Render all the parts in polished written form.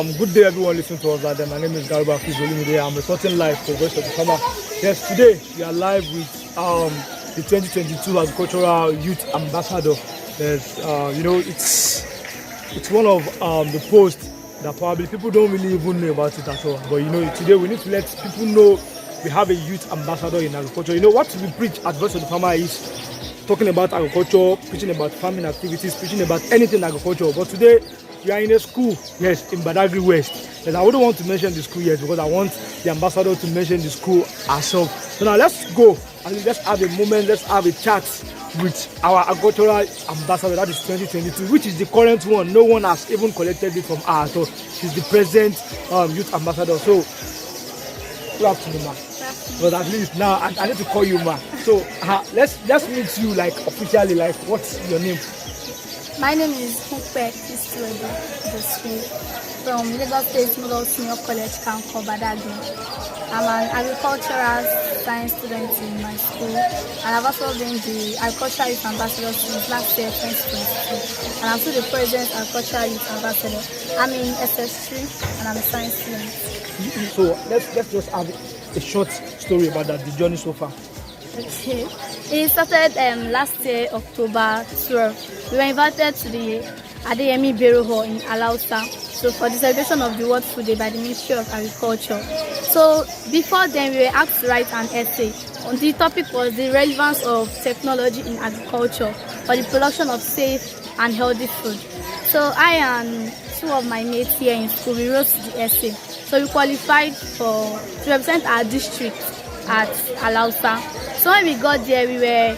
Good day, everyone listening to us out there. My name is Garba Fizolumide. I'm reporting live for Voice of the Farmer. Yes, today we are live with the 2022 Agricultural Youth Ambassador. Yes, it's one of the posts that probably people don't really even know about it at all. But today we need to let people know we have a youth ambassador in agriculture. What we preach at Voice of the Farmer is talking about agriculture, preaching about farming activities, preaching about anything agriculture. But today we are in a school, yes, in Badagry West. Yes, I wouldn't want to mention the school yet because I want the ambassador to mention the school herself. So now let's go and let's have a moment, let's have a chat with our agricultural ambassador. That is 2022, which is the current one. No one has even collected it from her. So she's the present youth ambassador. So good afternoon, ma. But at least now I need to call you ma. So let's meet you like officially. Like, what's your name? My name is Hunpe Klistiwedo from Lagos State Model Senior College, Kanko, Badagry. I'm an agricultural science student in my school, and I've also been the agricultural youth ambassador since last year, 2022. And I'm still the present agricultural youth ambassador. I'm in SS3 and I'm a science student. So let's just have a short story about that, the journey so far. Okay. It started last year, October 12. We were invited to the Adeyemi Bero Hall in Alausa, so for the celebration of the World Food Day by the Ministry of Agriculture. So before then, we were asked to write an essay. The topic was the relevance of technology in agriculture for the production of safe and healthy food. So I and two of my mates here in school, we wrote the essay. So we qualified to represent our district at Alausa. So when we got there, we were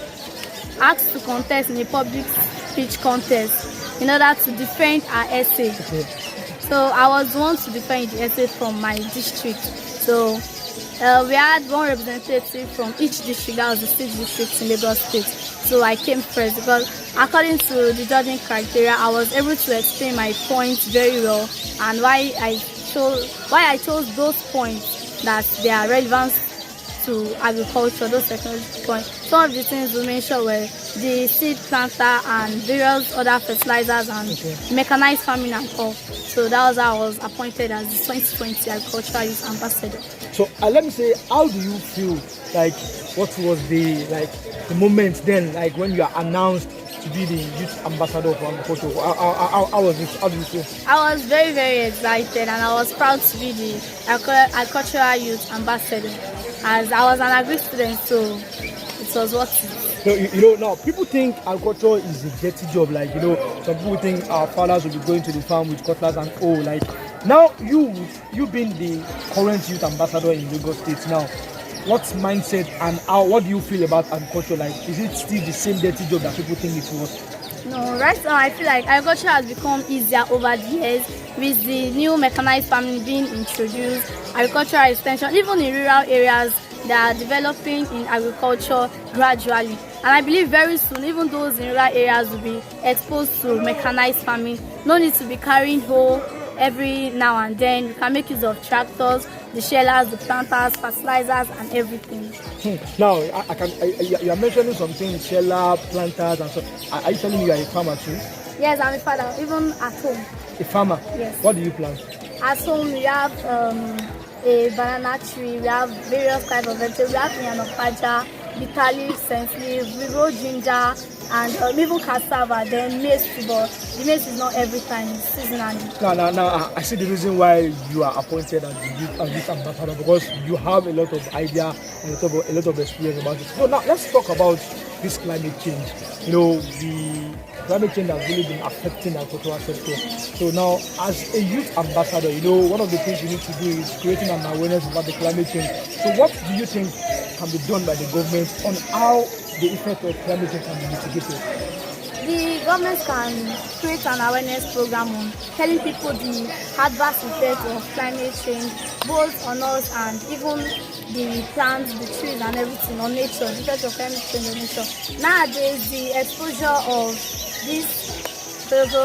asked to contest in a public speech contest in order to defend our essay. Okay. So I was one to defend the essay from my district. So we had one representative from each district, that was the 6 districts in Lagos State. So I came first because according to the judging criteria, I was able to explain my points very well and why I chose those points that they are relevant to agriculture, those technology points. Some of the things we mentioned were the seed planter and various other fertilizers and mechanized farming and all. So that was how I was appointed as the 2020 Agricultural Youth Ambassador. So let me say, how do you feel? Like, what was the moment then, like when you are announced to be the youth ambassador for agriculture? How was it? How do you feel? I was very, very excited, and I was proud to be the agricultural youth ambassador, as I was an agri student, so it was worth it. So, now people think agriculture is a dirty job. Like, some people think our fathers will be going to the farm with cutlass and now you being the current youth ambassador in Lagos State now, what mindset and what do you feel about agriculture? Like, is it still the same dirty job that people think it was? No, right now I feel like agriculture has become easier over the years with the new mechanized farming being introduced, agricultural extension, even in rural areas that are developing in agriculture gradually. And I believe very soon, even those in rural areas will be exposed to mechanized farming. No need to be carrying hoe every now and then. You can make use of tractors, the shellers, the planters, fertilizers, and everything. Now, you are mentioning something, sheller, planters, and so. Are you telling me you are a farmer too? Yes, I'm a farmer, even at home. A farmer? Yes. What do you plant? At home, we have a banana tree, we have various types of vegetables. We have yanokpaja, bitter leaf, scent leaf, we grow ginger, and even cassava, then maize too, but the maize is not every time, it's seasonally. Now, I see the reason why you are appointed as the youth ambassador, because you have a lot of idea and a lot of experience about it. So now, let's talk about this climate change. The climate change has really been affecting the agricultural sector. So now, as a youth ambassador, one of the things you need to do is creating an awareness about the climate change. So what do you think can be done by the government on how the effect of climate change can be mitigated? The government can create an awareness program on telling people the adverse effects of climate change, both on us and even the plants, the trees and everything, on nature, the effect of climate change on nature. Nowadays, the exposure of this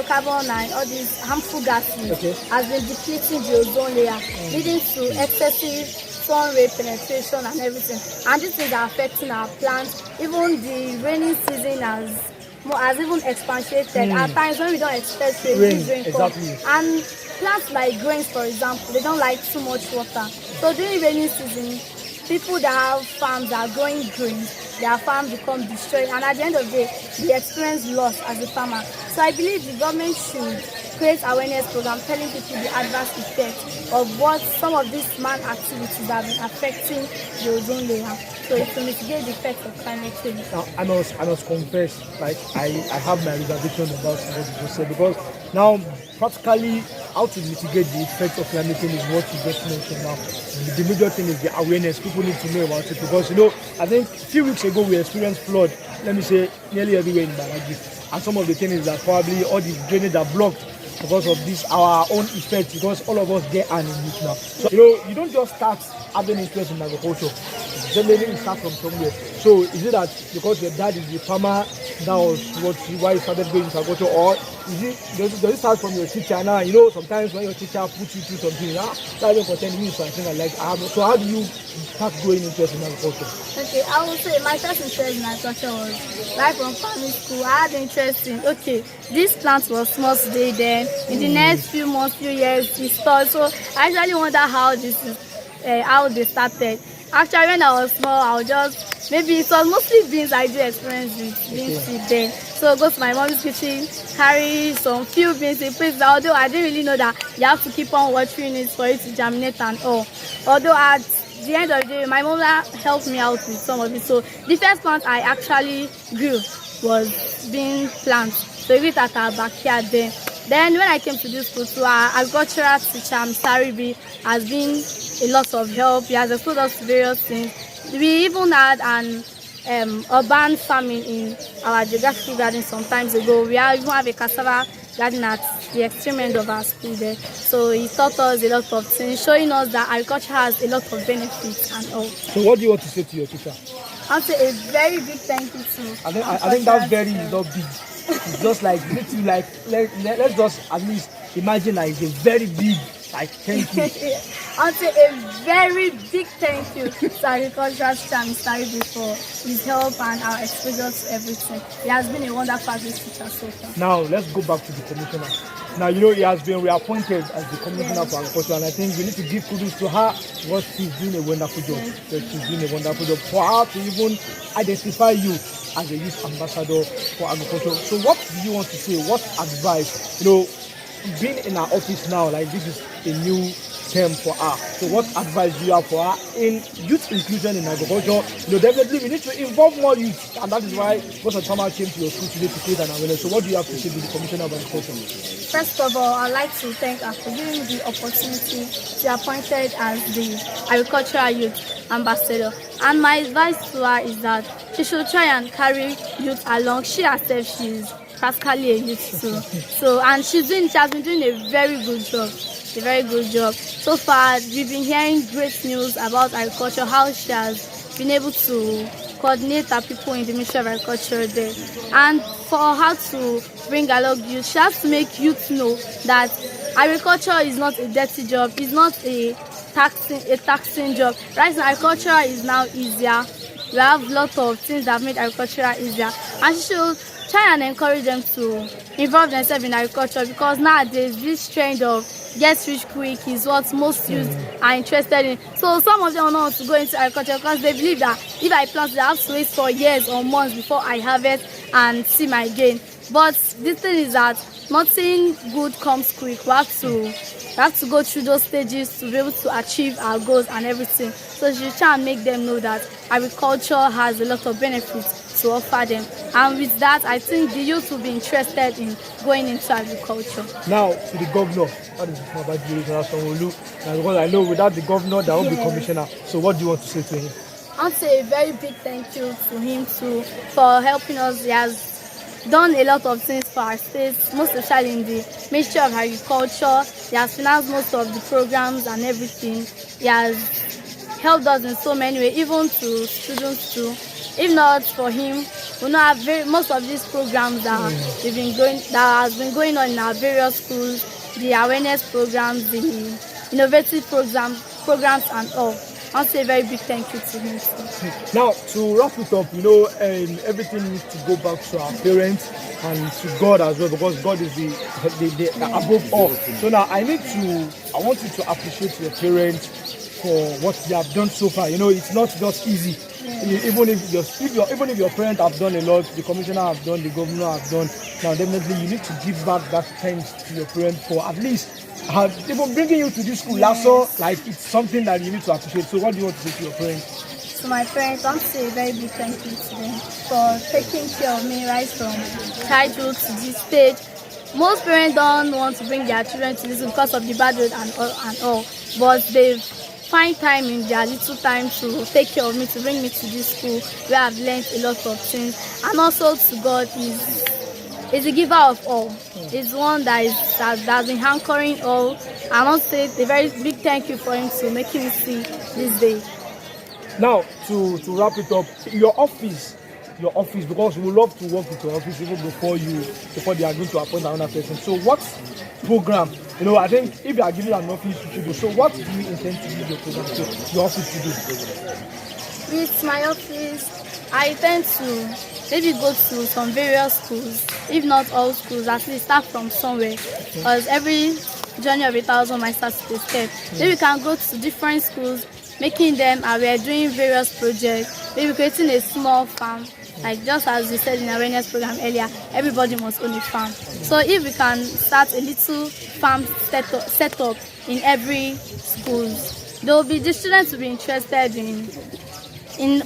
carbon and all these harmful gases has been depleting the ozone layer, leading to excessive sun ray penetration and everything. And these things are affecting our plants. Even the rainy season has even expanded. At times when we don't expect rain, exactly. And plants like grains, for example, they don't like too much water. So during rainy season, people that have farms that are growing grains, their farms become destroyed, and at the end of the day, they experience loss as a farmer. So I believe the government should create awareness program telling people the adverse effects of what some of these man activities have been affecting the ozone layer. So it will mitigate the effects of climate change. Now, I must confess, like I have my reservation about what you just said, because now practically how to mitigate the effects of climate change is what you just mentioned now. The major thing is the awareness. People need to know about it, because I think a few weeks ago we experienced flood, let me say, nearly everywhere in Badagry. And some of the things is that probably all the drainage are blocked because of this our own effect, because all of us get an in it now. So you don't just start having interest in agriculture. Generally it starts from somewhere. So is it that because your dad is a farmer, that was why you started going into agriculture, or does it start from your teacher now? Sometimes when your teacher puts you through something, that's even for 10 minutes, I think I like. So how do you start growing interest in agriculture? Okay, I would say my first interest in agriculture was right from primary school. I had interest in, this plant was small today, then in the next few months, few years, it started. So I actually wonder how how they started. Actually, when I was small, I would maybe it was mostly beans I do experience with beans seed then. So go to my mom's kitchen, carry some few beans in place. Although I didn't really know that you have to keep on watering it for it to germinate and all. Although at the end of the day, my mother helped me out with some of it. So the first plant I actually grew was bean plants. So we grew it at our backyard then. Then when I came to this school, so our agricultural teacher, Mr. Ribi, has been a lot of help. He has exposed us to various things. We even had an urban farming in our geographical garden some times ago. We even have a cassava garden at the extreme end of our school there. So he taught us a lot of things, showing us that agriculture has a lot of benefits and all. So what do you want to say to your teacher? I'll say a very big thank you to. I think that very is not big. It's just like let's just at least imagine like it's a very big thank you. I'll say a very big thank you to agricultural teacher Mr. Ribi for his help and our exposure to everything. He has been a wonderful agric teacher so far. Now let's go back to the commissioner. Now he has been reappointed as the commissioner for agriculture, and I think we need to give kudos to her because she's doing a wonderful job. She's doing a wonderful job for her to even identify you as a youth ambassador for agriculture. So what do you want to say? What advice? Being in our office now, like this is a new term for her. So what advice do you have for her in youth inclusion in agriculture? Definitely we need to involve more youth, and that is why most of the farmers came to your school today to create an awareness. So what do you have to say to the Commissioner of Agriculture? First of all, I'd like to thank her for giving me the opportunity to be appointed as the agricultural youth ambassador. And my advice to her is that she should try and carry youth along. She herself, she's practically a youth too. And she has been doing a very good job. A very good job. So far, we've been hearing great news about agriculture, how she has been able to coordinate her people in the Ministry of Agriculture there. And for her to bring along youth, she has to make youth know that agriculture is not a dirty job, it's not a taxing job. Right now, agriculture is now easier. We have a lot of things that have made agriculture easier. And she should try and encourage them to involve themselves in agriculture, because nowadays this trend of get rich quick is what most youth are interested in. So some of them will not want to go into agriculture because they believe that if I plant, I have to wait for years or months before I harvest and see my gain. But the thing is that nothing good comes quick. We have to go through those stages to be able to achieve our goals and everything. So you try and make them know that agriculture has a lot of benefits to offer them. And with that, I think the youth will be interested in going into agriculture. Now, to the governor, that is about because I know without the governor, there won't be commissioner. So what do you want to say to him? I'll say a very big thank you to him too for helping us. He has done a lot of things for our state, most especially in the Ministry of Agriculture. He has financed most of the programs and everything. He has helped us in so many ways, even to students too. If not for him, we not have most of these programs that has been going on in our various schools, the awareness programs, the innovative programs and all. I want to say a very big thank you to him too. Now, to wrap it up, everything needs to go back to our parents and to God as well, because God is the above all. So now I want you to appreciate your parents for what they have done so far. It's not just easy. Even if your parents have done a lot, the commissioner have done, the governor have done. Now definitely you need to give back that thanks to your parents for at least even bringing you to this school. Also, like, it's something that you need to appreciate. So what do you want to say to your parents? To my parents, I want to say a very big thank you to them for taking care of me right from childhood to this stage. Most parents don't want to bring their children to this because of the bad road and all, but they've find time in their little time to take care of me, to bring me to this school where I've learned a lot of things. And also to God, is the giver of all. He's one that's been anchoring all. I want to say a very big thank you for him to making me see this day. Now, to wrap it up, your office, because we love to work with your office even before they are going to appoint another person. So what program, I think if you are giving an office to do, so what do you intend to use your program to, your office to do? With my office, I intend to maybe go to some various schools, if not all schools, at least start from somewhere, because every journey of 1,000 might start with a step. Maybe we can go to different schools, making them aware, doing various projects, maybe creating a small farm. Like just as we said in the awareness program earlier, everybody must own a farm. So if we can start a little farm set up in every school, there will be the students will be interested in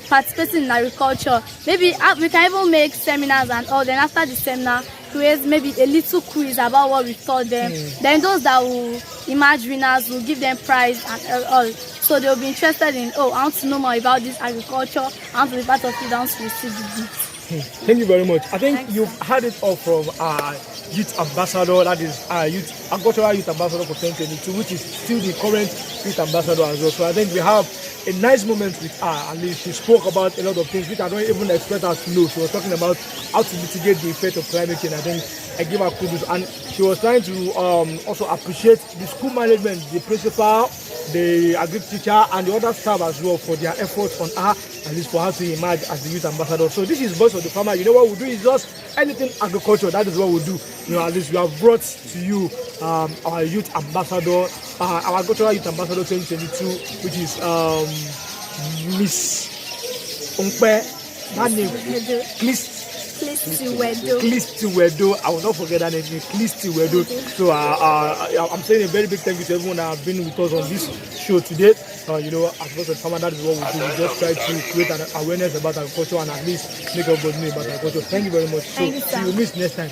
participating in agriculture. Maybe we can even make seminars and all. Then after the seminar, create maybe a little quiz about what we taught them. Then those that will emerge winners will give them prize and all. So they will be interested in, I want to know more about this agriculture. I want to be part of it. I want to receive the gift. Thank you very much. I think you've had it all from our youth ambassador, that is our agricultural youth ambassador for 2022, which is still the current youth ambassador as well. So I think we have a nice moment with her. At least she spoke about a lot of things which I don't even expect her to know. She was talking about how to mitigate the effect of climate change. I think I give her kudos, and she was trying to also appreciate the school management, the principal, the agri teacher, and the other staff as well for their efforts on her, at least for her to emerge as the youth ambassador. So this is Voice of the Farmer. What we do is just anything agriculture. That is what we do. At least we have brought to you our youth ambassador, our agricultural youth ambassador 2022, which is Miss Hunpe. That name, Klistiwedo. I will not forget that name, Klistiwedo. So I'm saying a very big thank you to everyone that have been with us on this show today. As Voice of the Farmer, that is what we do. We just try to create an awareness about agriculture and at least make everybody know about agriculture. Thank you very much. So see you next time.